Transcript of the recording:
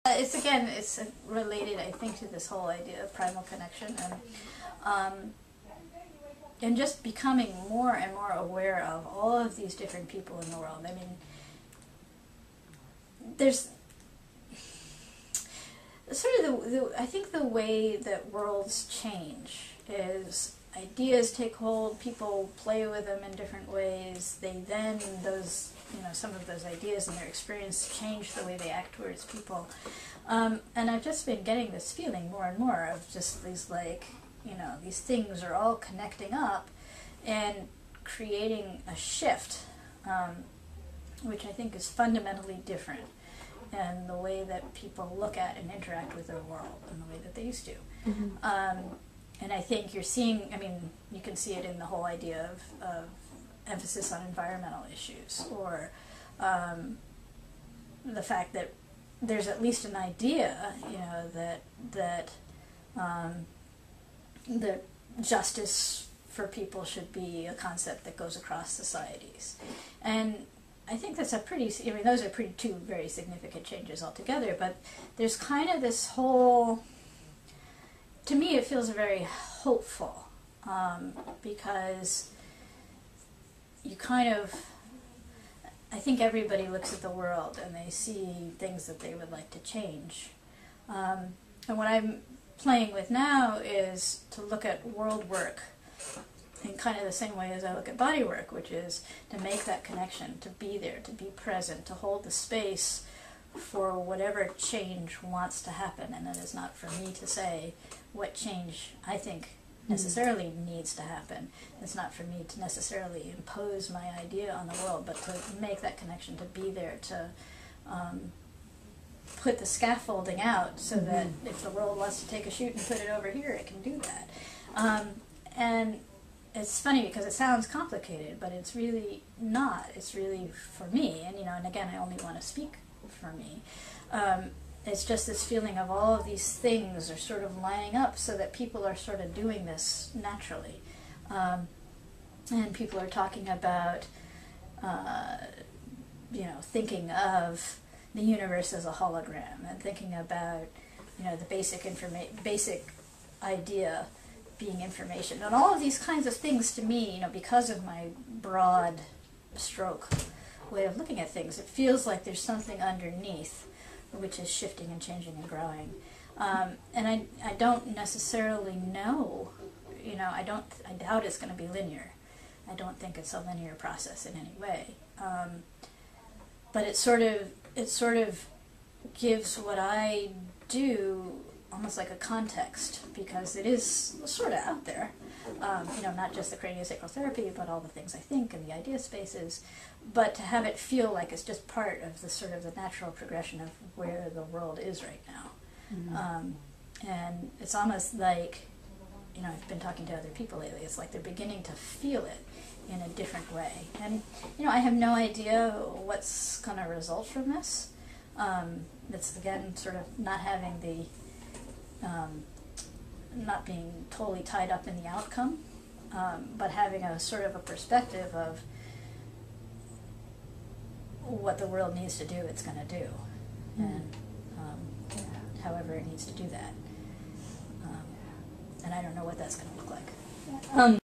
It's related, I think, to this whole idea of primal connection and just becoming more and more aware of all of these different people in the world. I mean, there's sort of I think the way that worlds change is ideas take hold, people play with them in different ways, some of those ideas and their experience change the way they act towards people. And I've just been getting this feeling more and more of just these, these things are all connecting up and creating a shift, which I think is fundamentally different in the way that people look at and interact with their world in the way that they used to. Mm-hmm. And I think you're seeing, you can see it in the whole idea of emphasis on environmental issues, or the fact that there's at least an idea, that justice for people should be a concept that goes across societies. And I think that's those are two very significant changes altogether, but there's kind of this whole, to me it feels very hopeful, because you I think everybody looks at the world and they see things that they would like to change. And what I'm playing with now is to look at world work in kind of the same way as I look at body work, which is to make that connection, to be there, to be present, to hold the space for whatever change wants to happen. And it is not for me to say what change I think necessarily needs to happen. It's not for me to necessarily impose my idea on the world, but to make that connection, to be there, to put the scaffolding out so that if the world wants to take a shoot and put it over here, it can do that. And it's funny because it sounds complicated, but it's really not. It's really for me, and again, I only want to speak for me. It's just this feeling of all of these things are sort of lining up so that people are sort of doing this naturally. And people are talking about, thinking of the universe as a hologram, and thinking about, the basic idea being information. And all of these kinds of things, to me, because of my broad stroke way of looking at things, it feels like there's something underneath which is shifting and changing and growing. And I don't necessarily know, I doubt it's going to be linear. I don't think it's a linear process in any way. But it sort of gives what I do almost like a context, because it is sort of out there. Not just the craniosacral therapy, but all the things I think and the idea spaces, but to have it feel like it's just part of the sort of the natural progression of where the world is right now. Mm-hmm. And it's almost like, I've been talking to other people lately, it's like they're beginning to feel it in a different way. And, I have no idea what's going to result from this. It's, again, sort of not having the not being totally tied up in the outcome, but having a sort of a perspective of what the world needs to do, it's going to do, and however it needs to do that. And I don't know what that's going to look like.